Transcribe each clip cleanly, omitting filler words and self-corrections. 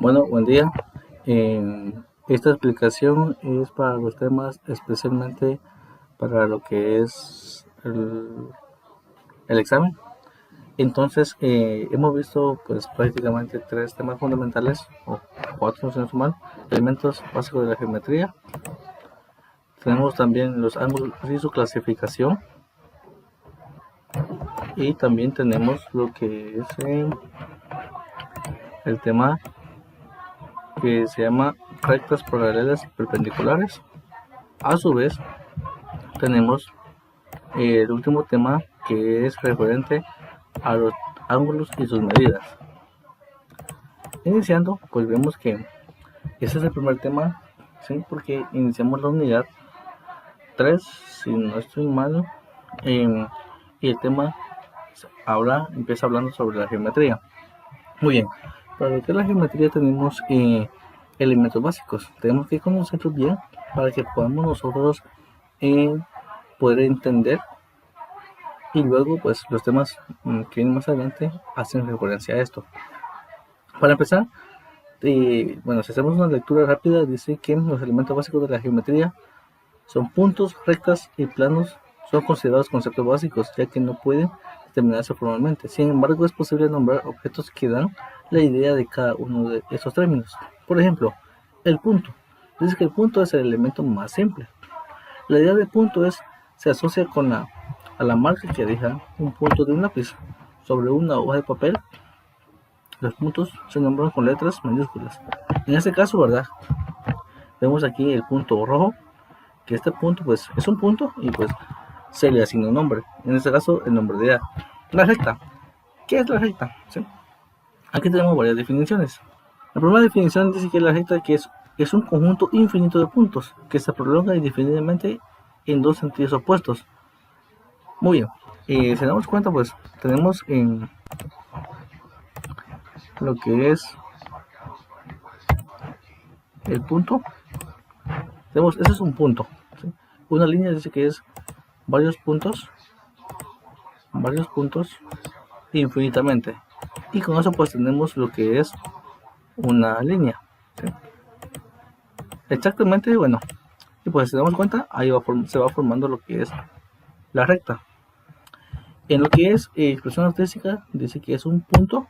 Bueno, buen día. Esta explicación es para los temas, especialmente para lo que es el examen. Entonces, hemos visto pues prácticamente tres temas fundamentales, o cuatro si no estoy mal: elementos básicos de la geometría. Tenemos también los ángulos y su clasificación. Y también tenemos lo que es el tema que se llama rectas paralelas y perpendiculares. A su vez, tenemos el último tema, que es referente a los ángulos y sus medidas. Iniciando, pues vemos que ese es el primer tema, ¿sí? Porque iniciamos la unidad 3, si no estoy mal, y el tema empieza hablando sobre la geometría. Muy bien, para lo que es la geometría tenemos elementos básicos. Tenemos que conocerlos bien para que podamos nosotros poder entender, y luego pues los temas que vienen más adelante hacen referencia a esto. Para empezar, bueno, si hacemos una lectura rápida, dice que los elementos básicos de la geometría son puntos, rectas y planos. Son considerados conceptos básicos, ya que no pueden determinarse formalmente. Sin embargo, es posible nombrar objetos que dan la idea de cada uno de esos términos. Por ejemplo, el punto. Dice que el punto es el elemento más simple. La idea de punto se asocia a la marca que deja un punto de un lápiz sobre una hoja de papel. Los puntos se nombran con letras mayúsculas. En este caso, ¿verdad? Vemos aquí el punto rojo, que este punto pues es un punto y pues se le asigna un nombre. En este caso, el nombre de la recta. ¿Qué es la recta? ¿Sí? Aquí tenemos varias definiciones. La primera definición dice que la recta es un conjunto infinito de puntos que se prolonga indefinidamente en dos sentidos opuestos. Muy bien. Si damos cuenta, pues tenemos en lo que es el punto. Ese es un punto, ¿sí? Una línea dice que es varios puntos infinitamente, y con eso pues tenemos lo que es una línea, ¿sí? Exactamente. Bueno, y pues si damos cuenta, ahí se va formando lo que es la recta. En lo que es expresión artística, dice que es un punto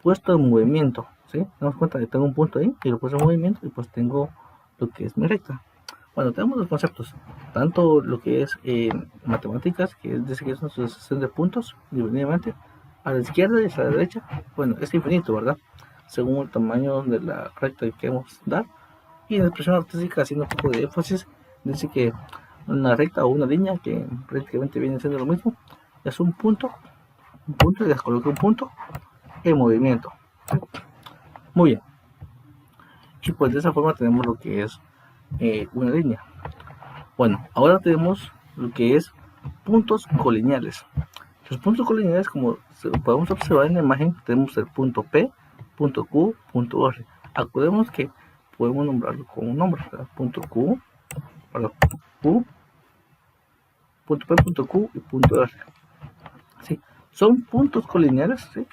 puesto en movimiento, ¿sí? Damos cuenta que tengo un punto ahí y lo puse en movimiento, y pues tengo lo que es mi recta. Bueno, tenemos los conceptos, tanto lo que es matemáticas, que dice que es una sucesión de puntos divinamente a la izquierda y a la derecha. Bueno, es infinito, ¿verdad? Según el tamaño de la recta que queremos dar. Y en expresión artística, haciendo un poco de énfasis, dice que una recta o una línea, que prácticamente viene siendo lo mismo, es un punto, y les coloco un punto en movimiento. Muy bien. Y pues de esa forma tenemos lo que es una línea. Bueno, ahora tenemos lo que es puntos colineales. Los puntos colineales, como podemos observar en la imagen, tenemos el punto P, punto Q, punto R. Acordemos que podemos nombrarlo con un nombre, ¿verdad? Punto Q, Q, punto P, punto Q y punto R. ¿Sí? Son puntos colineales, ¿sí?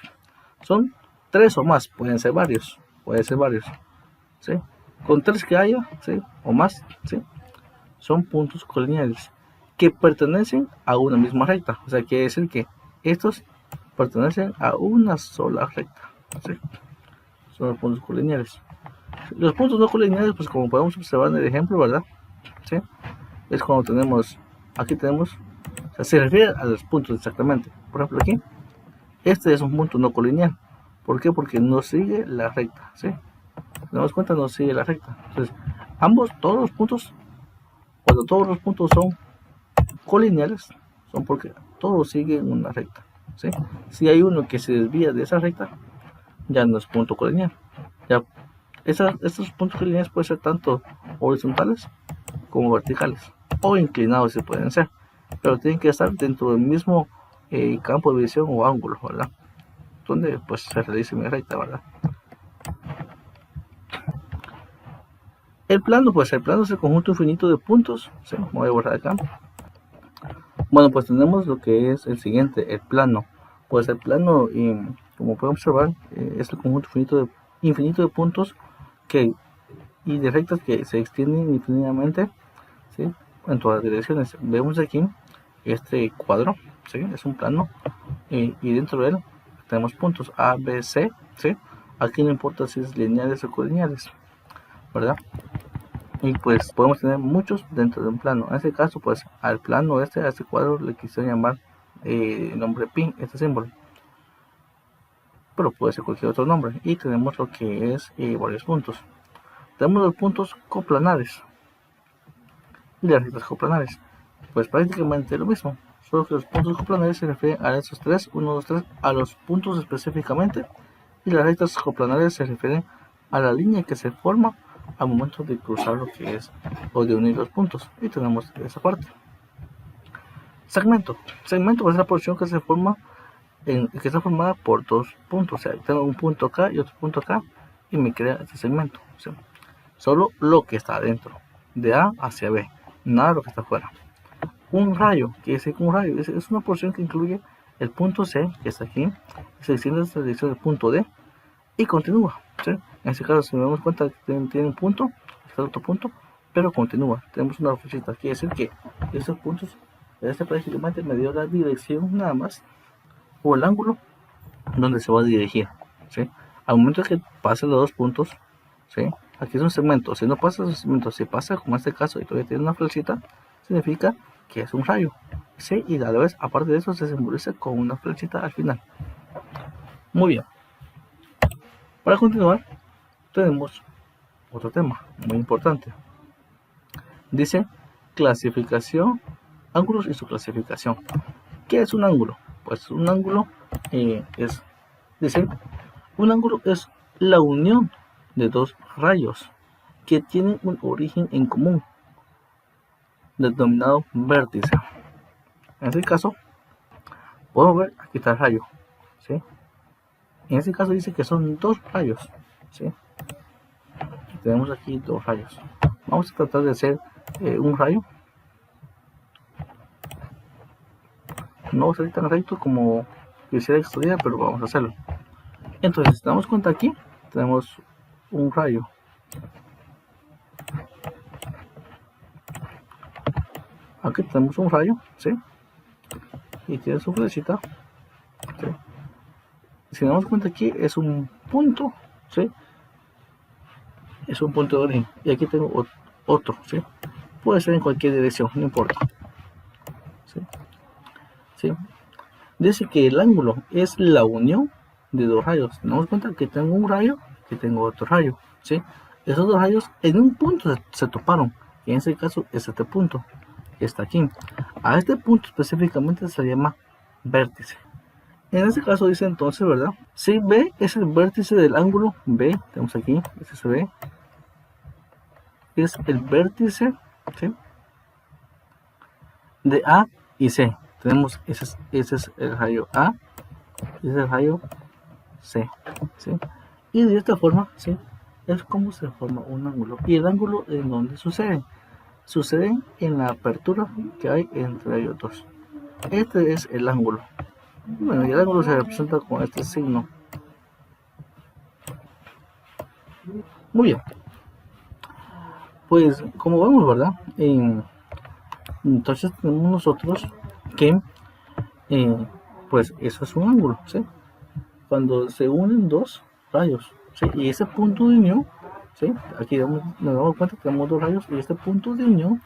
Son tres o más, pueden ser varios, ¿sí? Con tres que haya, ¿sí? O más, ¿sí? Son puntos colineales que pertenecen a una misma recta. O sea, quiere decir que estos pertenecen a una sola recta, ¿sí? Son los puntos colineales. Los puntos no colineales, pues como podemos observar en el ejemplo, ¿verdad? ¿Sí? Es cuando aquí tenemos, o sea, se refiere a los puntos exactamente. Por ejemplo, aquí, este es un punto no colineal. ¿Por qué? Porque no sigue la recta, ¿sí? Nos damos cuenta, no sigue la recta. Entonces, todos los puntos, cuando todos los puntos son colineales, son porque todos siguen una recta, ¿sí? Si hay uno que se desvía de esa recta, ya no es punto colineal. Ya, estos puntos colineales pueden ser tanto horizontales como verticales, o inclinados si pueden ser, pero tienen que estar dentro del mismo campo de visión o ángulo, ¿verdad? Donde pues se realiza mi recta, ¿verdad? El plano, pues el plano es el conjunto infinito de puntos, ¿sí? Me voy a borrar acá. Bueno, pues tenemos lo que es el siguiente, el plano. Pues el plano, como pueden observar, es el conjunto infinito infinito de puntos y de rectas que se extienden infinitamente, ¿sí? En todas las direcciones. Vemos aquí este cuadro, ¿sí? Es un plano y dentro de él tenemos puntos A, B, C, ¿sí? Aquí no importa si es lineales o colineales, ¿verdad? Y pues podemos tener muchos dentro de un plano. En este caso, pues al plano a este cuadro le quisiera llamar nombre pi, este símbolo, pero puede ser cualquier otro nombre. Y tenemos lo que es varios puntos. Tenemos los puntos coplanares y las rectas coplanares. Pues prácticamente lo mismo, solo que los puntos coplanares se refieren a esos tres, 1, 2, 3, a los puntos específicamente, y las rectas coplanares se refieren a la línea que se forma al momento de cruzar lo que es o de unir los puntos. Y tenemos esa parte. Segmento es la porción que se forma que está formada por dos puntos. O sea, tengo un punto acá y otro punto acá y me crea este segmento. O sea, solo lo que está adentro, de A hacia B, nada de lo que está afuera. Un rayo, ¿qué es un rayo? Es una porción que incluye el punto C, que está aquí, se extiende hasta la dirección del punto D y continúa. ¿Sí? En este caso, si nos damos cuenta que tiene un punto, está otro punto, pero continúa. Tenemos una flechita, quiere decir que esos puntos, este prácticamente me dio la dirección nada más, o el ángulo donde se va a dirigir. ¿Sí? Al momento que pasen los dos puntos, ¿sí? Aquí es un segmento. Si no pasa esos segmentos, si pasa como en este caso y todavía tiene una flechita, significa que es un rayo. ¿Sí? Y a la vez, aparte de eso, se simboliza con una flechita al final. Muy bien. Para continuar, tenemos otro tema muy importante. Dice clasificación, ángulos y su clasificación. ¿Qué es un ángulo? Pues un ángulo dice, un ángulo es la unión de dos rayos que tienen un origen en común, denominado vértice. En este caso, podemos ver, aquí está el rayo, ¿sí? En este caso dice que son dos rayos, ¿sí? Tenemos aquí dos rayos. Vamos a tratar de hacer un rayo. No va a salir tan recto como quisiera estudiar, pero vamos a hacerlo. Entonces, si damos cuenta aquí, tenemos un rayo. Aquí tenemos un rayo, ¿sí? Y tiene su flechita, ¿sí? Si nos damos cuenta aquí, es un punto, ¿sí? Es un punto de origen. Y aquí tengo otro, ¿sí? Puede ser en cualquier dirección, no importa. ¿Sí? ¿Sí? Dice que el ángulo es la unión de dos rayos. Nos damos cuenta que tengo un rayo y tengo otro rayo, ¿sí? Esos dos rayos en un punto se toparon. Y en este caso es este punto, que está aquí. A este punto específicamente se llama vértice. En este caso dice entonces, ¿verdad? Si B es el vértice del ángulo B, tenemos aquí, este se ve, es el vértice, ¿sí? De A y C. Tenemos, ese es el rayo A, y ese es el rayo C, ¿sí? Y de esta forma, ¿sí? Es como se forma un ángulo. ¿Y el ángulo en dónde sucede? Sucede en la apertura que hay entre ellos dos. Este es el ángulo. Bueno, y el ángulo se representa con este signo. Muy bien. Pues como vemos, ¿verdad? Entonces tenemos nosotros que pues eso es un ángulo, ¿sí? Cuando se unen dos rayos, ¿sí? Y ese punto de unión, ¿sí? Aquí nos damos cuenta que tenemos dos rayos y este punto de unión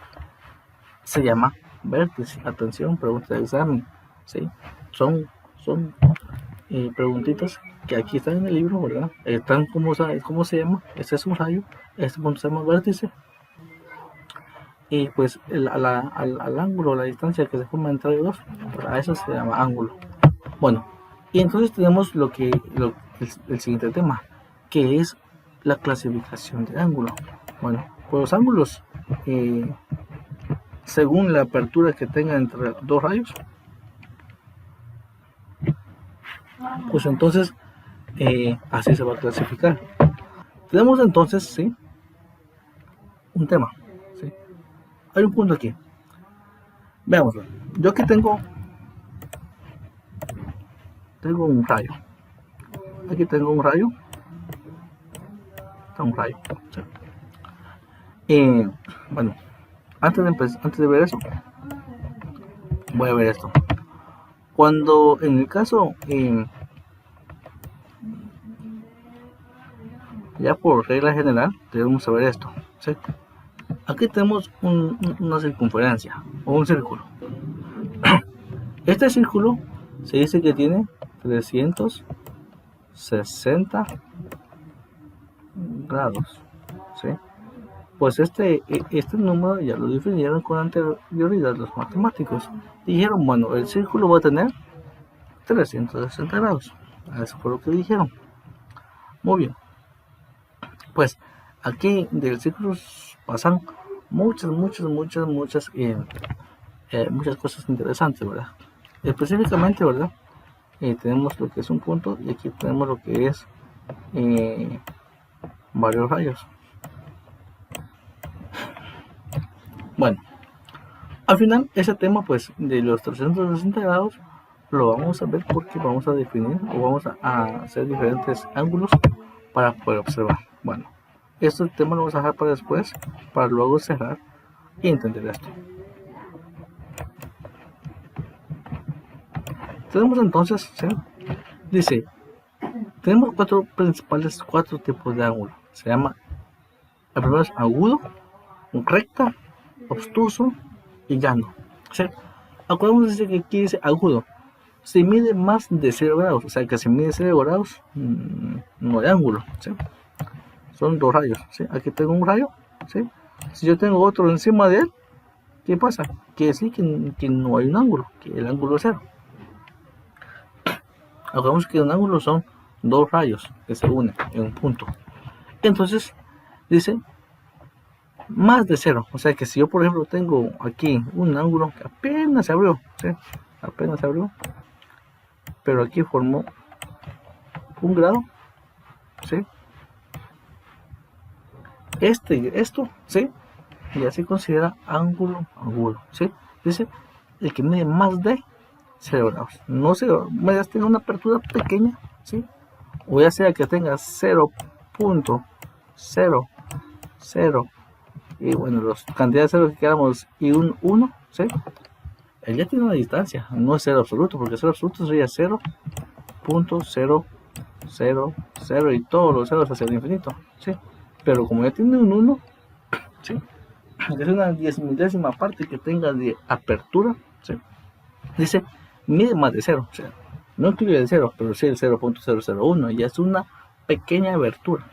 se llama vértice. Atención, pregunta de examen, ¿sí? Son preguntitas que aquí están en el libro, ¿verdad? Están cómo se llama. Este es un rayo, este punto se llama vértice. Y pues al ángulo, la distancia que se forma entre ellos dos, a eso se llama ángulo. Bueno, y entonces tenemos el siguiente tema, que es la clasificación de ángulo. Bueno, pues los ángulos, según la apertura que tenga entre dos rayos, pues entonces así se va a clasificar. Tenemos entonces, ¿sí? Un tema, ¿sí? Hay un punto aquí. Veámoslo. Yo aquí tengo un rayo. Aquí tengo un rayo recta, un rayo. ¿Sí? Bueno, antes de ver eso, voy a ver esto. Cuando en el caso, ya por regla general, debemos saber esto. ¿Sí? Aquí tenemos una circunferencia o un círculo. Este círculo se dice que tiene 360 grados. ¿Sí? Pues este número ya lo definieron con anterioridad los matemáticos. Dijeron, bueno, el círculo va a tener 360 grados. Eso fue lo que dijeron. Muy bien. Pues aquí del círculo pasan muchas cosas interesantes, ¿verdad? Específicamente, ¿verdad? Tenemos lo que es un punto y aquí tenemos lo que es varios rayos. Bueno, al final ese tema pues de los 360 grados lo vamos a ver porque vamos a definir o vamos a hacer diferentes ángulos para poder observar. Bueno, este tema lo vamos a dejar para después, para luego cerrar y entender esto. Tenemos entonces, ¿sí? Dice, tenemos cuatro tipos de ángulo. Se llama, el primero es agudo, recta, obtuso y llano. ¿Sí? Acordémonos que aquí dice agudo. Si mide más de 0 grados, o sea que si mide 0 grados, no hay ángulo. ¿Sí? Son dos rayos. ¿Sí? Aquí tengo un rayo. ¿Sí? Si yo tengo otro encima de él, ¿qué pasa? Quiere decir que no hay un ángulo, que el ángulo es 0. Acordemos que un ángulo son dos rayos que se unen en un punto. Entonces, dice más de 0. O sea que si yo, por ejemplo, tengo aquí un ángulo que apenas se abrió, ¿sí? Apenas se abrió, pero aquí formó un grado, ¿sí? Esto, ¿sí? Ya se considera ángulo agudo, ¿sí? Dice el que mide más de 0 grados. No 0, ya tenga una apertura pequeña, ¿sí? O ya sea que tenga 0.00 y bueno, los cantidades de ceros que queramos y un 1, ¿sí? Él ya tiene una distancia, no es 0 absoluto, porque 0 absoluto sería 0.000 y todos los ceros hacia el infinito, ¿sí? Pero como ya tiene un 1, ¿sí? Es una 10.000ª parte que tenga de apertura, ¿sí? Dice, mide más de 0, o sea, no incluye el 0, pero sí el 0.001, ya es una pequeña abertura.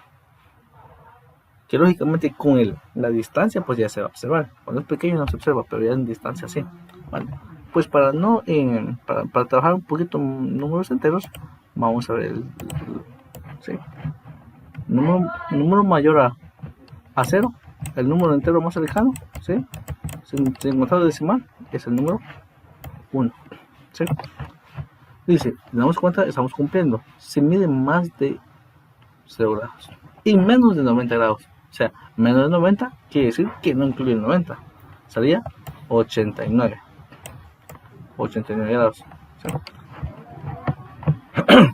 Que lógicamente con la distancia pues ya se va a observar. Cuando es pequeño no se observa, pero ya en distancia sí. Vale. Pues para trabajar un poquito números enteros, vamos a ver ¿sí? Número mayor a 0, el número entero más cercano, ¿sí? Sin contar decimal, es el número 1, ¿sí? Dice, si nos damos cuenta, estamos cumpliendo. Si mide más de 0 grados y menos de 90 grados. O sea, menos de 90 quiere decir que no incluye el 90. Sería 89 grados. ¿Sí?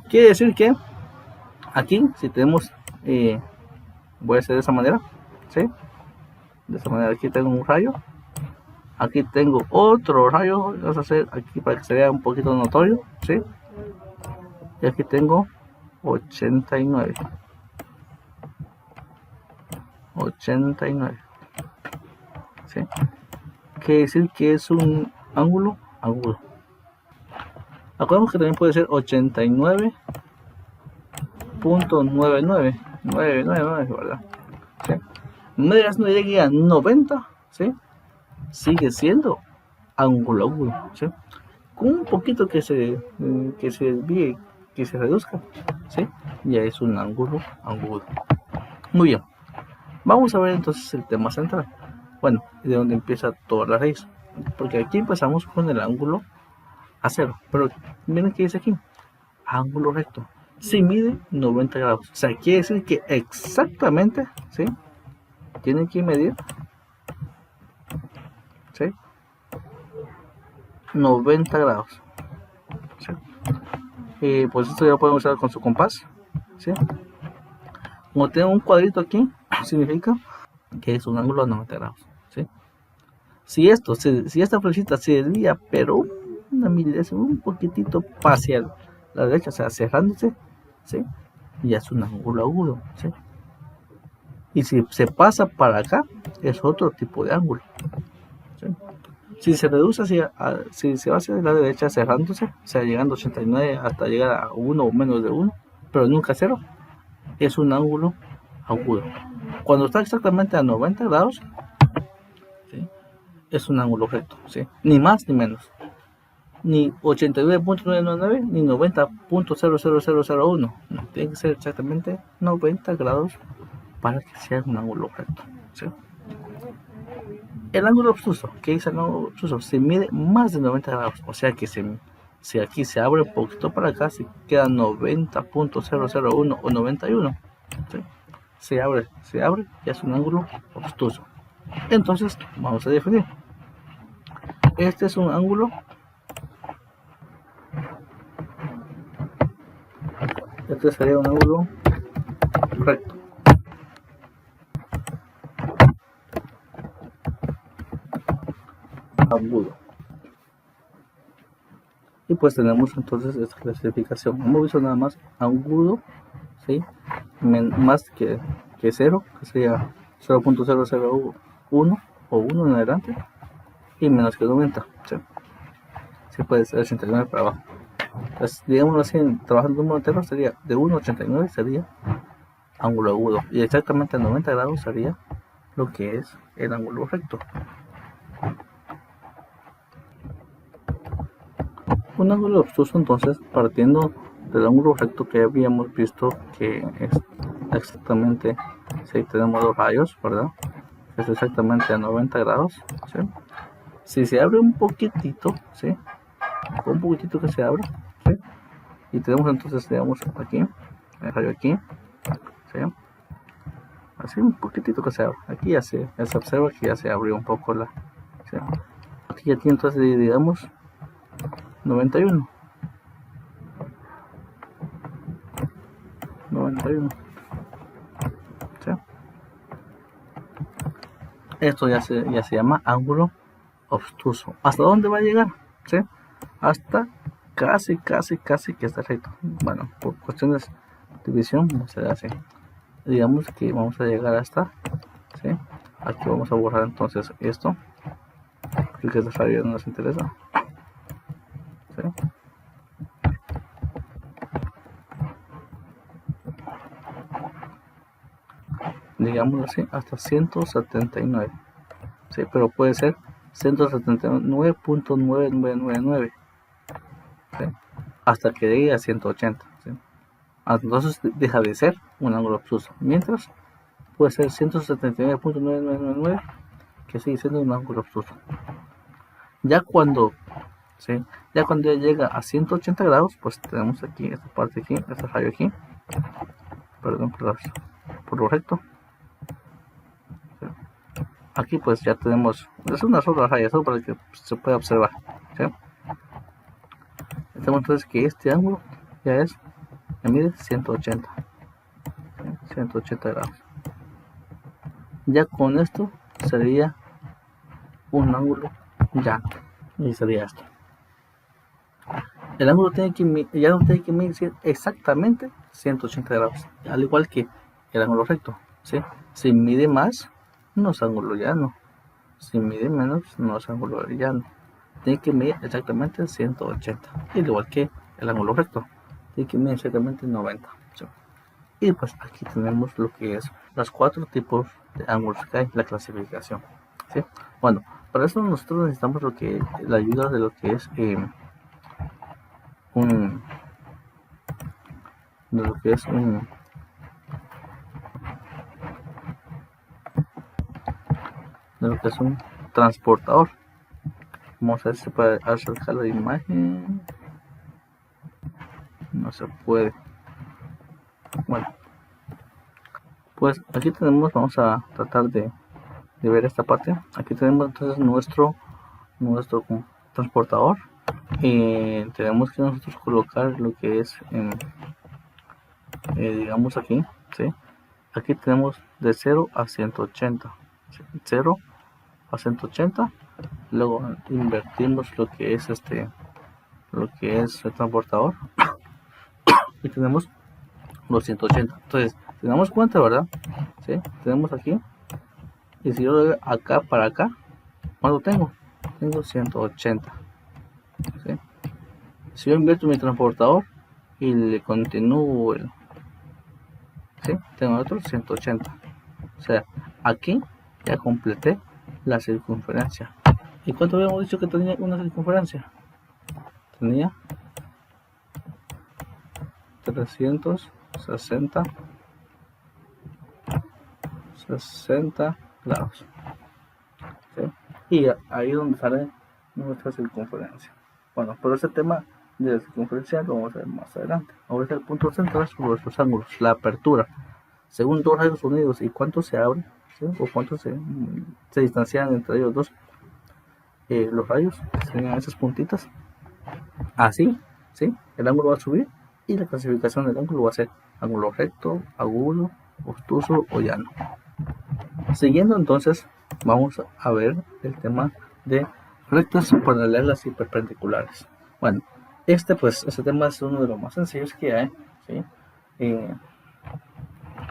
Quiere decir que aquí, si tenemos, voy a hacer de esa manera, ¿sí? De esa manera, aquí tengo un rayo. Aquí tengo otro rayo. Vamos a hacer aquí para que se vea un poquito notorio, ¿sí? Y aquí tengo 89. ¿Sí? Quiere decir que es un ángulo agudo. Acordemos que también puede ser 89.99, ¿verdad? ¿Sí? Medias no llegue a 90, ¿sí? Sigue siendo ángulo agudo, ¿sí? Con un poquito que se desvíe, que se reduzca, ¿sí? Ya es un ángulo agudo. Muy bien. Vamos a ver entonces el tema central. Bueno, de donde empieza toda la raíz. Porque aquí empezamos con el ángulo a 0. Pero miren qué dice aquí. Ángulo recto. Si mide 90 grados. O sea, quiere decir que exactamente, ¿sí? Tienen que medir, ¿sí? 90 grados. ¿Sí? Pues esto ya lo pueden usar con su compás, ¿sí? Como tengo un cuadrito aquí, significa que es un ángulo de 90 grados, ¿sí? Si esta flechita se desvía, pero una milésima, un poquitito hacia la derecha, o sea, cerrándose, ¿sí? Ya es un ángulo agudo, ¿sí? Y si se pasa para acá, es otro tipo de ángulo, ¿sí? Si se reduce si se va hacia la derecha cerrándose, o sea, llegando a 89 hasta llegar a 1 o menos de 1, pero nunca 0, es un ángulo agudo. Cuando está exactamente a 90 grados, ¿sí? Es un ángulo recto, ¿sí? Ni más ni menos. Ni 89.999 ni 90.00001. No, tiene que ser exactamente 90 grados para que sea un ángulo recto, ¿sí? El ángulo obtuso, ¿qué dice el ángulo obtuso? Se mide más de 90 grados, o sea que si aquí se abre un poquito para acá, se queda 90.001 o 91, ¿sí? Se abre, y es un ángulo obtuso. Entonces, vamos a definir. Este es un ángulo, este sería un ángulo recto. Agudo. Y pues tenemos entonces esta clasificación. Hemos visto nada más agudo, ¿sí? Más que 0, que sería 0.001 o 1 en adelante, y menos que 90, ¿sí? Sí, puede ser 89 para abajo. Entonces, digámoslo así, trabajando un número entero sería de 1 a 89 sería ángulo agudo, y exactamente a 90 grados sería lo que es el ángulo recto. Un ángulo obtuso, entonces, partiendo del ángulo recto que habíamos visto que es exactamente, si tenemos dos rayos, ¿verdad? Es exactamente a 90 grados, ¿sí? Si se abre un poquitito, ¿sí? Un poquitito que se abre, ¿sí? Y tenemos entonces, digamos, aquí, el rayo aquí, ¿sí? Así un poquitito que se abre. Aquí ya se observa que ya se abrió un poco la, ¿sí? Aquí ya tiene entonces, digamos, 91. 91. ¿Sí? Esto ya se llama ángulo obtuso. ¿Hasta dónde va a llegar? ¿Sí? Hasta casi que está recto. Bueno, por cuestiones de visión vamos a hacer así. Digamos que vamos a llegar hasta, ¿sí? Aquí vamos a borrar entonces esto, porque esta radio no nos interesa, ¿sí? Digámoslo así, hasta 179, ¿sí? Pero puede ser 179.9999, ¿sí? Hasta que llegue a 180, ¿sí? Entonces deja de ser un ángulo obtuso, mientras puede ser 179.9999, que sigue siendo un ángulo obtuso. Ya cuando, ¿sí? Ya cuando llega a 180 grados, pues tenemos aquí esta parte aquí, este rayo aquí, perdón por lo recto, ¿sí? Aquí pues ya tenemos, es una sola raya, solo para que se pueda observar, ¿sí? Tenemos entonces que este ángulo ya me mide 180, ¿sí? 180 grados. Ya con esto sería un ángulo llano, y sería esto. El ángulo ya no tiene que medir exactamente 180 grados, al igual que el ángulo recto, ¿sí? Si mide más, no es ángulo llano. Si mide menos, no es ángulo llano. Tiene que medir exactamente 180, al igual que el ángulo recto. Tiene que medir exactamente 90. ¿Sí? Y pues aquí tenemos lo que es los 4 tipos de ángulos que hay, la clasificación, ¿sí? Bueno, para eso nosotros necesitamos la ayuda de lo que es un transportador. Vamos a ver si se puede acercar la imagen. No se puede. Bueno, pues aquí tenemos, vamos a tratar de ver esta parte. Aquí tenemos entonces nuestro transportador, y tenemos que nosotros colocar lo que es digamos aquí, ¿sí? aquí tenemos de 0 a 180. 0 a 180. Luego invertimos lo que es el transportador y tenemos los 180. Entonces, si damos cuenta, ¿verdad? ¿Sí? Tenemos aquí, y si yo lo doy acá para acá, ¿cuánto tengo? Tengo 180. ¿Sí? Si yo invierto mi transportador y le continúo ¿sí? Tengo otro 180. O sea, aquí ya completé la circunferencia. ¿Y cuánto habíamos dicho que tenía una circunferencia? Tenía 360 grados. ¿Sí? Y ahí es donde sale nuestra circunferencia. Bueno, pero ese tema de la circunferencia lo vamos a ver más adelante. Ahora es el punto central sobre nuestros ángulos, la apertura. Según dos rayos unidos y cuánto se abre, ¿sí? O cuánto se distancian entre ellos dos, los rayos serían esas puntitas. Así, ¿sí? El ángulo va a subir y la clasificación del ángulo va a ser ángulo recto, agudo, obtuso o llano. Siguiendo entonces, vamos a ver el tema de rectas paralelas y perpendiculares. Bueno, este tema es uno de los más sencillos que hay, ¿sí?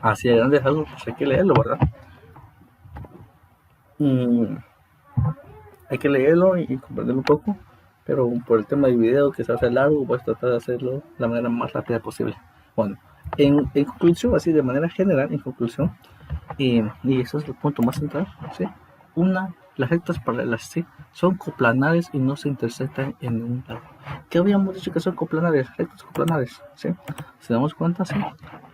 Hacia grandes rasgos, pues hay que leerlo, ¿verdad? Hay que leerlo y comprenderlo un poco, pero por el tema del video que se hace largo, voy a tratar de hacerlo de la manera más rápida posible. Bueno, en conclusión, así de manera general, en conclusión, y eso es el punto más central, ¿sí? Las rectas paralelas, ¿sí? Son coplanares y no se intersectan en ningún lado. ¿Qué habíamos dicho que son coplanares? Rectas coplanares, ¿sí? Si damos cuenta, ¿sí?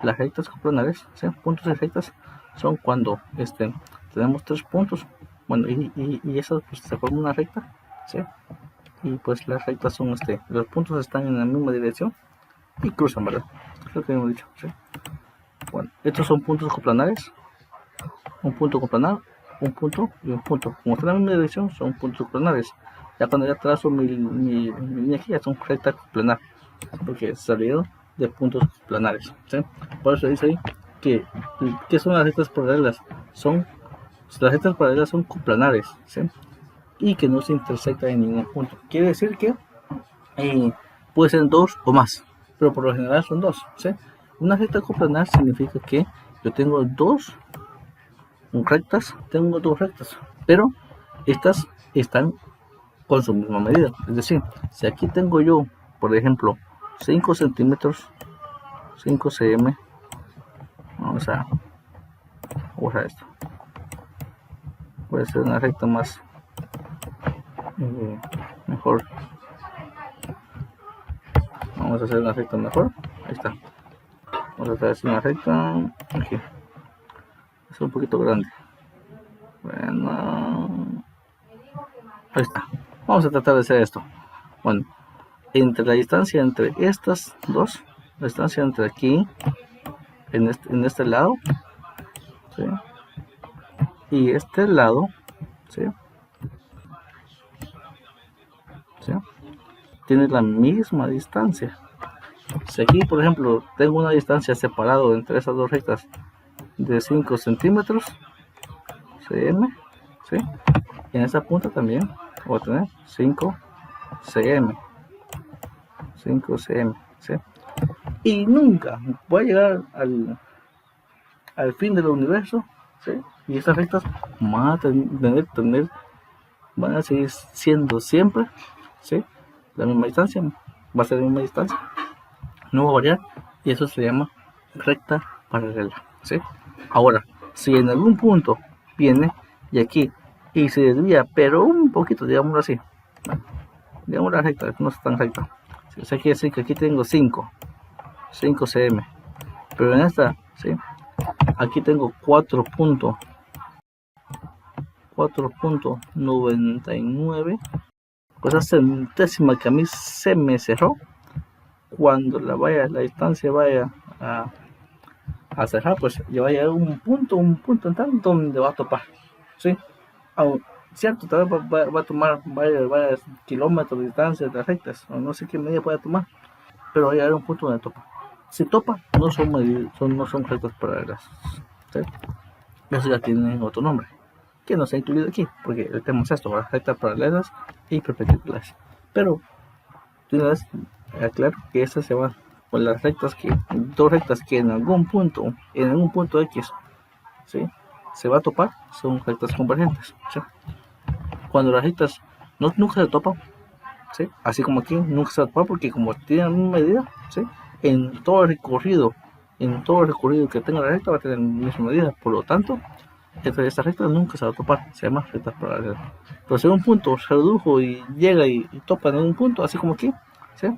Las rectas coplanares, ¿sí? Puntos de rectas son cuando tenemos tres puntos, bueno, y eso pues, se forma una recta, ¿sí? Y pues las rectas son los puntos están en la misma dirección y cruzan, ¿verdad? Es lo que hemos dicho, ¿sí? Bueno, estos son puntos coplanares. Un punto coplanar, un punto y un punto. Como están en la misma dirección, son puntos coplanares. Ya cuando ya trazo mi línea aquí, ya son rectas coplanar, porque salieron de puntos coplanares, ¿sí? Por eso dice ahí que son las rectas paralelas. Las rectas paralelas son coplanares, ¿sí? Y que no se intersectan en ningún punto. Quiere decir que puede ser dos o más, pero por lo general son dos, ¿sí? Una recta coplanar significa que yo tengo dos rectas, pero estas están con su misma medida. Es decir, si aquí tengo yo, por ejemplo, 5 centímetros, 5 cm, vamos a esto. Puede ser una recta más mejor. Vamos a hacer una recta mejor. Ahí está. Vamos a hacer una recta aquí. Es un poquito grande. Bueno, ahí está. Vamos a tratar de hacer esto. Bueno, entre la distancia entre estas dos, la distancia entre aquí, en este lado, ¿sí? Y este lado, ¿sí? ¿Sí? Tiene la misma distancia. Si aquí, por ejemplo, tengo una distancia separada entre esas dos rectas de 5 centímetros, cm, ¿sí? Y en esa punta también voy a tener 5 cm, 5 cm, ¿sí? Y nunca voy a llegar al fin del universo, ¿sí? Y estas rectas van a seguir siendo siempre, ¿sí? La misma distancia, va a ser la misma distancia, no va a variar, y eso se llama recta paralela, ¿sí? Ahora, si en algún punto viene y aquí y se desvía, pero un poquito, digámoslo así, digamos la recta, no es tan recta, o sea, quiere decir que aquí tengo 5 cm, pero en esta, ¿sí? Aquí tengo 4.99, cosa centésima que a mí se me cerró. Cuando la distancia vaya a cerrar, pues ya va a llegar un punto en tal donde va a topar, ¿sí? Cierto, tal vez va a tomar varios kilómetros de distancia de las rectas, o no sé qué medida pueda tomar, pero va a llegar un punto donde topa. Si topa, no son rectas paralelas. ¿sí? Eso ya tiene otro nombre, que no se ha incluido aquí, porque el tema es esto, ¿verdad? Rectas paralelas y perpendiculares. Pero, de una vez, aclaro que estas se van con las rectas que, dos rectas que en algún punto X, ¿sí? Se va a topar, son rectas convergentes, ¿sí? Cuando las rectas nunca se topan, ¿sí? Así como aquí nunca se va a topar porque como tienen la misma medida, ¿sí? En todo el recorrido que tenga la recta va a tener la misma medida, por lo tanto, entre estas rectas nunca se va a topar, se llama rectas paralelas. Pero si en un punto se redujo y llega y topa en un punto, así como aquí, ¿sí?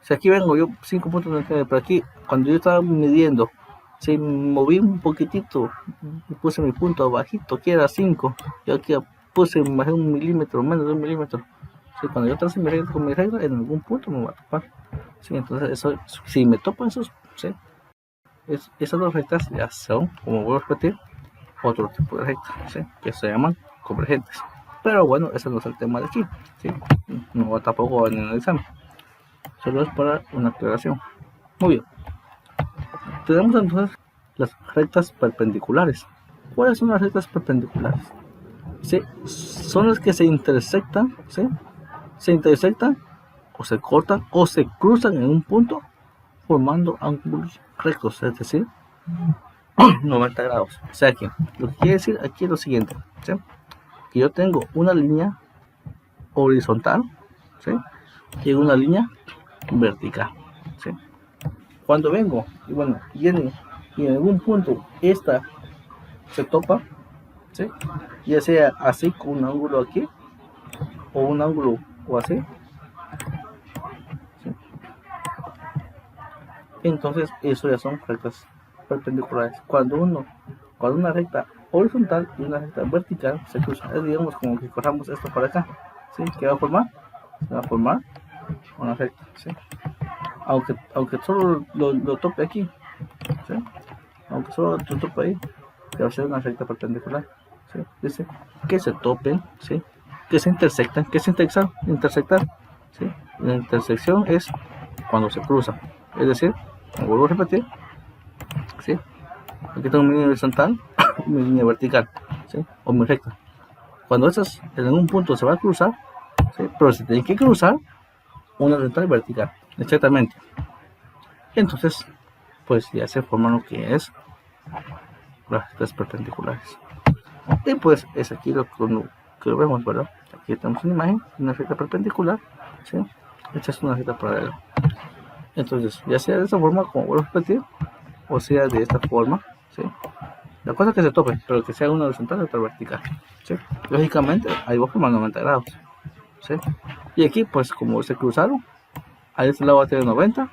Si aquí vengo yo 5 puntos, pero aquí cuando yo estaba midiendo, si moví un poquitito y puse mi punto bajito, que era 5, yo aquí bajé 1 milímetro, menos de 1 milímetro. Sí, cuando yo trace mi regla con mi regla, en algún punto me va a topar. Sí, entonces eso, si me topan esos, ¿sí? Esas dos rectas ya son, como vuelvo a repetir, otro tipo de rectas, ¿sí? Que se llaman convergentes. Pero bueno, ese no es el tema de aquí, ¿sí? No tampoco en el examen. Solo es para una aclaración. Muy bien. Tenemos entonces las rectas perpendiculares. ¿Cuáles son las rectas perpendiculares? ¿Sí? Son las que se intersectan, ¿sí? Se intersectan o se cortan o se cruzan en un punto formando ángulos rectos, es decir, 90 grados. O sea que lo que quiere decir aquí es lo siguiente, ¿sí? Que yo tengo una línea horizontal, ¿sí? Y una línea vertical, ¿sí? Cuando vengo y bueno, viene y en algún punto esta se topa, ¿sí? Ya sea así con un ángulo aquí o un ángulo o así, ¿sí? Entonces eso ya son rectas perpendiculares. Cuando una recta horizontal y una recta vertical se cruzan, es digamos como que corramos esto para acá, ¿sí? ¿Qué va a formar? Se va a formar una recta, ¿sí? Aunque solo lo tope aquí, ¿sí? Aunque solo lo tope ahí, que va a ser una recta perpendicular, ¿sí? Dice que se topen, ¿sí? Que se intersectan, que es intersectar, ¿sí? La intersección es cuando se cruzan, es decir, como vuelvo a repetir, ¿sí? Aquí tengo mi línea horizontal y mi línea vertical, ¿sí? O mi recta. Cuando estas en algún punto se va a cruzar, ¿sí? Pero se tiene que cruzar una horizontal y vertical, exactamente. Entonces, pues ya se forman lo que es las rectas perpendiculares. Y pues es aquí lo que lo vemos, ¿verdad? Aquí tenemos una imagen, una recta perpendicular, ¿sí? Esta es una recta paralela. Entonces, ya sea de esta forma, como vuelvo a repetir, o sea de esta forma, ¿sí? La cosa es que se tope, pero que sea una horizontal y otra vertical, ¿sí? Lógicamente, ahí va a formar 90 grados, ¿sí? Y aquí, pues como se cruzaron, a este lado va a tener 90,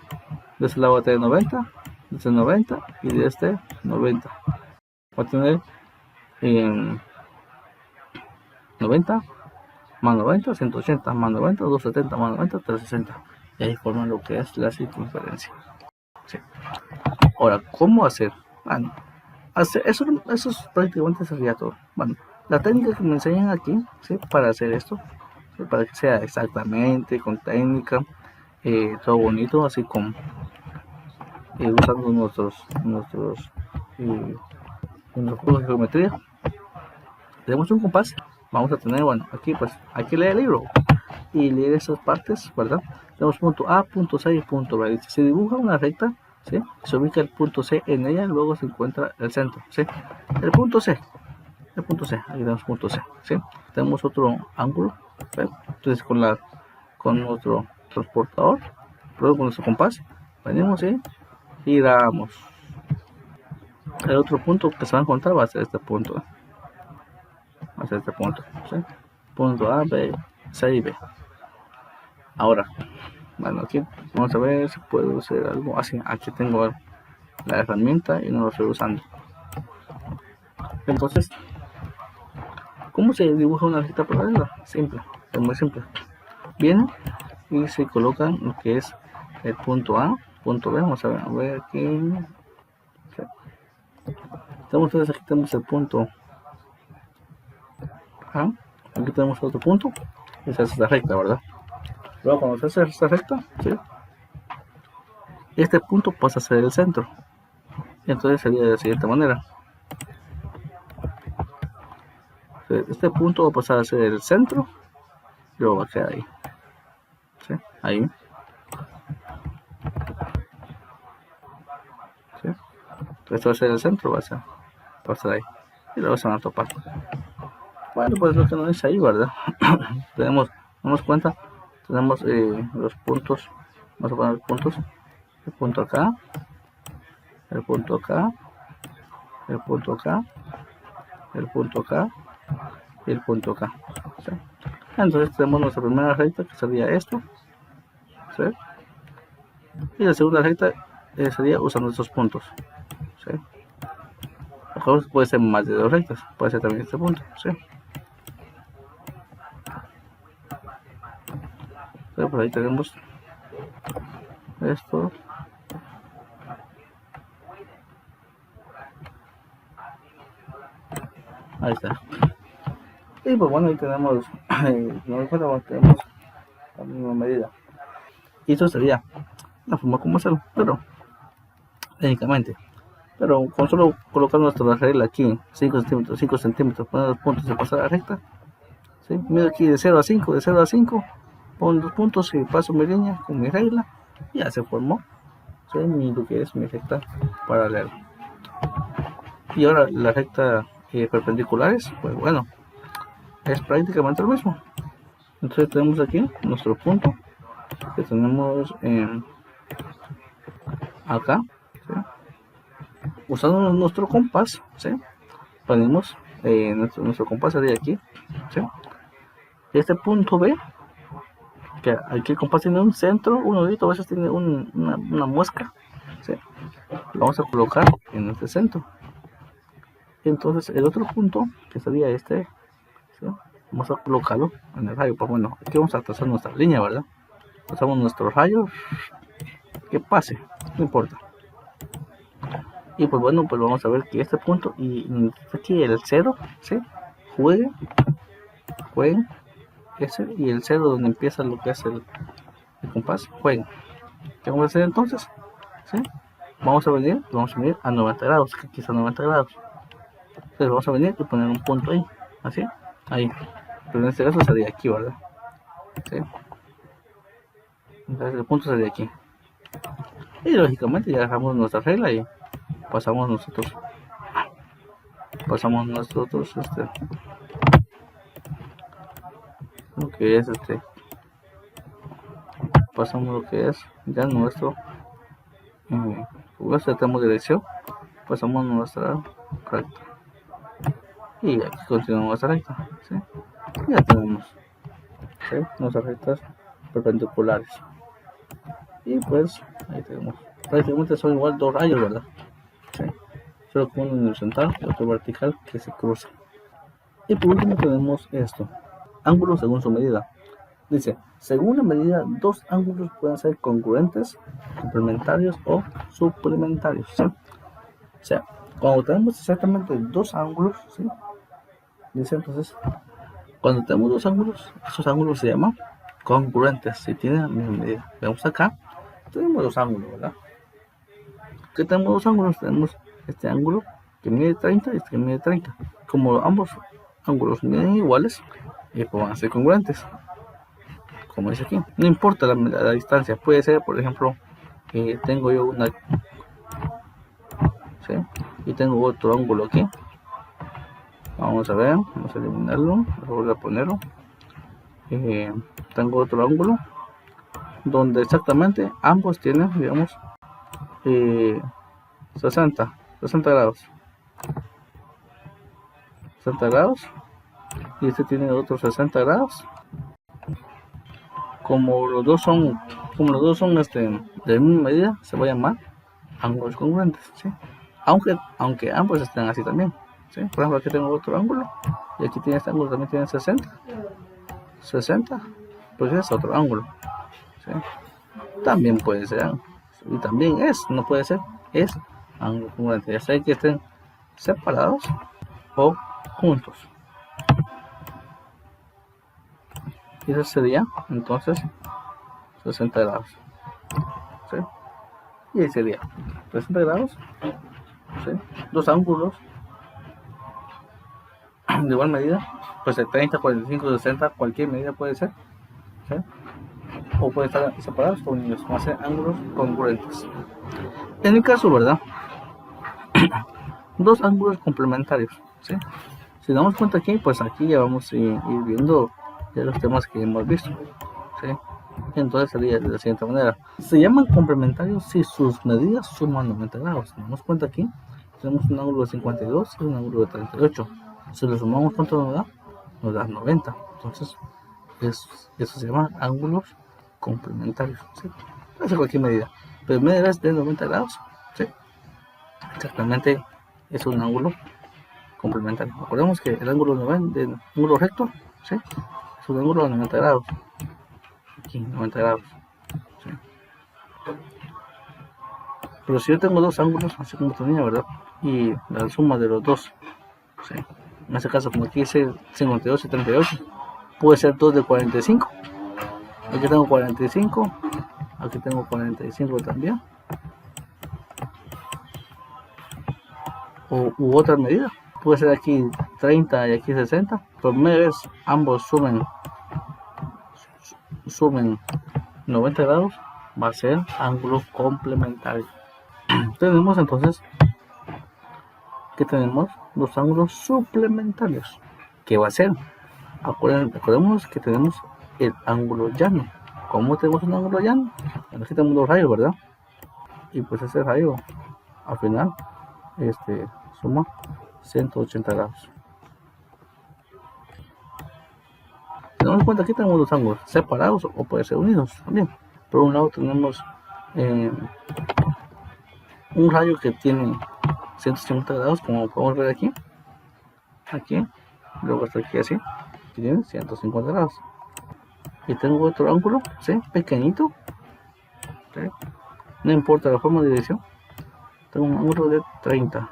de este lado va a tener 90, de este 90 y de este 90. Va a tener 90 más 90, 180 más 90, 270 más 90, 360. Y ahí forman lo que es la circunferencia, ¿sí? Ahora, ¿cómo hacer? Bueno, eso es prácticamente sería todo. Bueno, la técnica que me enseñan aquí, ¿sí? Para hacer esto, ¿sí? Para que sea exactamente con técnica, todo bonito, así con usando nuestros juegos de geometría. Tenemos un compás, vamos a tener, bueno, aquí pues hay que leer el libro y leer esas partes, ¿verdad? Tenemos punto A, punto C y punto B. Se dibuja una recta, ¿sí? Se ubica el punto C en ella, luego se encuentra el centro, ¿sí? El punto C, aquí tenemos punto C, ¿sí? Tenemos otro ángulo, ¿sí? Entonces con nuestro transportador, luego con nuestro compás, venimos y giramos. El otro punto que se va a encontrar va a ser este punto, ¿sí? Punto A, B, C y B. Ahora, bueno, aquí vamos a ver si puedo hacer algo así. Aquí tengo la herramienta y no lo estoy usando. Entonces, ¿cómo se dibuja una recta paralela? Simple, es muy simple. Viene y se coloca lo que es el punto A, punto B. Vamos a ver aquí. Entonces aquí tenemos el punto A, aquí tenemos otro punto. Esa es la recta, ¿verdad? Luego cuando se hace esta recta, ¿sí? Este punto pasa a ser el centro, Entonces sería de la siguiente manera. Este punto va a pasar a ser el centro y luego va a quedar ahí. ¿Sí? Ahí. ¿Sí? Esto va a ser el centro, va a ser ahí. Y luego se van a topar. Bueno, pues lo que nos dice ahí, ¿verdad? Damos cuenta, tenemos los puntos. Vamos a poner los puntos. El punto acá, el punto acá, el punto acá, el punto acá y el punto acá. ¿Sí? Entonces tenemos nuestra primera recta que sería esto. ¿Sí? Y la segunda recta sería usando estos puntos. ¿Sí? Mejor puede ser más de 2 rectas, puede ser también este punto. ¿Sí? Entonces, por ahí tenemos esto. Ahí está. Y pues bueno, ahí tenemos, tenemos la misma medida. Y eso sería la forma como hacerlo, pero técnicamente. Pero con solo colocar nuestra regla aquí, 5 centímetros, poner los puntos y pasar a la recta. ¿Sí? Mido aquí de 0 a 5, de 0 a 5, pongo 2 puntos y paso mi línea con mi regla. Y ya se formó, ¿sí? Lo que es mi recta paralela. Y ahora la recta perpendiculares, pues bueno, es prácticamente lo mismo. Entonces tenemos aquí nuestro punto que tenemos acá, ¿sí? Usando nuestro compás, ¿sí? Ponemos nuestro compás sería aquí, ¿sí? Este punto B, que aquí el compás tiene un centro, un nudito, a veces tiene una muesca, ¿sí? Lo vamos a colocar en este centro. Entonces el otro punto, que sería este, ¿sí? Vamos a colocarlo en el rayo. Pues bueno, aquí vamos a trazar nuestra línea, ¿verdad? Pasamos nuestro rayo, que pase, no importa. Y pues bueno, pues vamos a ver que este punto y aquí el 0, ¿sí? Jueguen ese y el 0 donde empieza lo que es el compás, jueguen. ¿Qué vamos a hacer entonces? ¿Sí? Vamos a venir a 90 grados, que aquí está 90 grados. Entonces vamos a venir y poner un punto ahí, así, ahí. Pero en este caso sería aquí, ¿verdad? ¿Sí? Entonces el punto sería aquí. Y lógicamente ya dejamos nuestra regla y pasamos nosotros lo que es pasamos lo que es ya nuestro pues tenemos dirección, pasamos nuestra recta y aquí continuamos nuestra recta, ¿sí? Ya tenemos, ¿sí? Nuestras rectas perpendiculares y pues ahí tenemos, prácticamente son igual 2 rayos, ¿verdad? ¿Sí? Solo con uno horizontal y otro vertical que se cruza. Y por último tenemos esto, ángulos según su medida. Dice, según la medida, 2 ángulos pueden ser congruentes, complementarios o suplementarios, ¿sí? O sea, cuando tenemos exactamente 2 ángulos, ¿sí? Dice entonces, cuando tenemos 2 ángulos, esos ángulos se llaman congruentes, si tienen la misma medida. Vemos acá, tenemos 2 ángulos, ¿verdad? ¿Qué tenemos 2 ángulos? Tenemos este ángulo que mide 30 y este que mide 30. Como ambos ángulos miden iguales, pues van a ser congruentes. Como dice aquí, no importa la distancia, puede ser, por ejemplo, tengo yo una, ¿sí? Y tengo otro ángulo aquí. Vamos a ver, vamos a eliminarlo, voy a ponerlo. Tengo otro ángulo donde exactamente ambos tienen, digamos, 60 grados. 60 grados y este tiene otros 60 grados. Como los dos son de la misma medida, se va a llamar ángulos congruentes, ¿sí? Aunque ambos estén así también, ¿sí? Por ejemplo, aquí tengo otro ángulo y aquí tiene este ángulo, también tiene 60, pues es otro ángulo, ¿sí? También puede ser, y también no puede ser, es ángulo congruente, ya sea que estén separados o juntos. Y eso sería entonces 60 grados, ¿sí? Y ahí sería 60 grados ¿sí? Dos ángulos de igual medida, pues de 30, 45, 60, cualquier medida puede ser, ¿sí? O puede estar separados o unidos, van a ser ángulos congruentes. En el caso, ¿verdad? Dos ángulos complementarios, ¿sí? Si damos cuenta aquí, pues aquí ya vamos a ir viendo ya los temas que hemos visto, ¿sí? Entonces sería de la siguiente manera: se llaman complementarios si sus medidas suman 90 grados. Si damos cuenta aquí, tenemos un ángulo de 52 y un ángulo de 38. Si lo sumamos, ¿cuánto nos da? Nos da 90. Entonces, eso se llama ángulos complementarios, ¿sí? Puede ser cualquier medida, pero medidas de 90 grados, ¿sí? Exactamente, es un ángulo complementario. Recordemos que el ángulo ángulo recto, ¿sí? Es un ángulo de 90 grados. Aquí, 90 grados. ¿Sí? Pero si yo tengo dos ángulos, así como tenía, ¿verdad? Y la suma de los dos, ¿sí? En este caso, como aquí dice 52 y 38, puede ser 2 de 45. Aquí tengo 45, aquí tengo 45 también. U otra medida, puede ser aquí 30 y aquí 60. Por primera vez ambos sumen 90 grados, va a ser ángulo complementario. Tenemos entonces que tenemos los ángulos suplementarios, que va a ser, acordémonos que tenemos el ángulo llano. ¿Cómo tenemos un ángulo llano? Bueno, aquí tenemos dos rayos, ¿verdad? Y pues ese rayo al final suma 180 grados. Tenemos en cuenta que tenemos dos ángulos separados o puede ser unidos también. Por un lado tenemos un rayo que tiene 150 grados, como podemos ver aquí, luego hasta aquí así, que tiene 150 grados. Y tengo otro ángulo, ¿sí? Pequeñito, ¿sí? No importa la forma de dirección, tengo un ángulo de 30,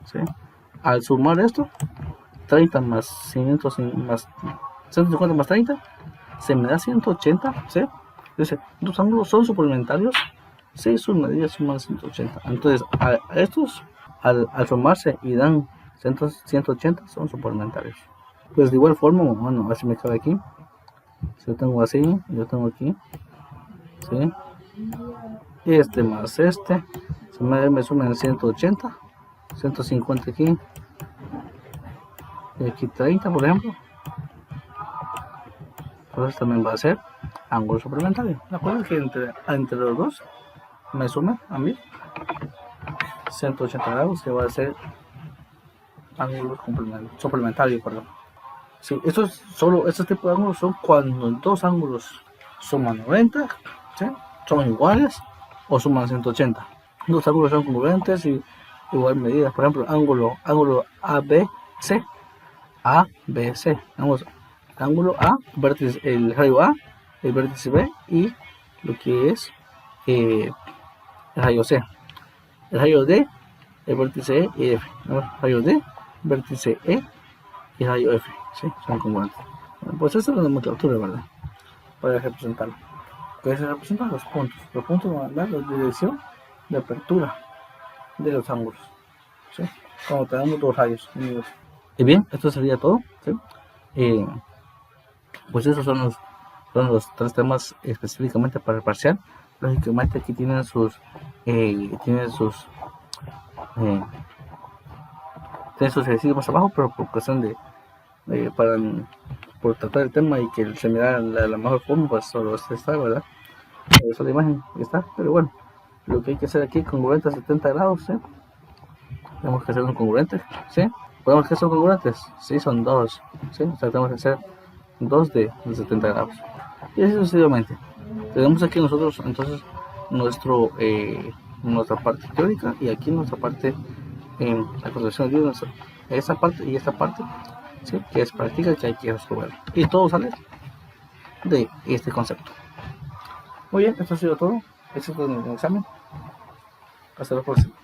¿sí? Al sumar esto, 30 más 150 más 30, se me da 180, ¿sí? Entonces, los ángulos son suplementarios, si sus medidas suman 180. Entonces, a estos, al sumarse y dan 180, son suplementarios. Pues de igual forma, bueno, así me cabe aquí. Si yo tengo así, yo tengo aquí, ¿sí? Más se me suman 180, 150 aquí, y aquí 30, por ejemplo. Entonces también va a ser ángulo suplementario. ¿De acuerdo? Que entre los dos me sume a mí 180 grados, que va a ser ángulo suplementario, perdón. Sí, estos tipos de ángulos son cuando dos ángulos suman 90, ¿sí? Son iguales o suman 180. Dos ángulos son congruentes y igual medidas. Por ejemplo, ángulo ABC, vamos, ángulo A, vértice, el rayo A, el vértice B y lo que es el rayo C, el rayo D, el vértice E y F, rayo D, vértice E y rayo F, ¿sí? Son congruentes. Bueno, pues esta es la nomenclatura, ¿verdad? Para representarlo. Que se representan los puntos. Los puntos van a dar la dirección de apertura de los ángulos, ¿sí? Como tenemos dos rayos unidos. Y bien, esto sería todo, ¿sí? Pues esos son los tres temas específicamente para el parcial. Lógicamente aquí tienen sus ejercicios más abajo, pero por cuestión por tratar el tema y que se me da la mejor forma, pues solo está, ¿verdad? Esa es la imagen que está, pero bueno, lo que hay que hacer aquí, congruente a 70 grados, ¿sí? Tenemos que hacer un congruente, ¿sí? ¿Podemos que son congruentes? Sí, son dos, ¿sí? O sea, tenemos que hacer dos de 70 grados. Y así sucesivamente. Tenemos aquí nosotros, entonces, nuestra parte teórica y aquí nuestra parte en la construcción de esta parte y esta parte, ¿sí? Que es práctica, que hay que resolver. Y todo sale de este concepto. Muy bien, esto ha sido todo. Este es el examen. Hasta la próxima.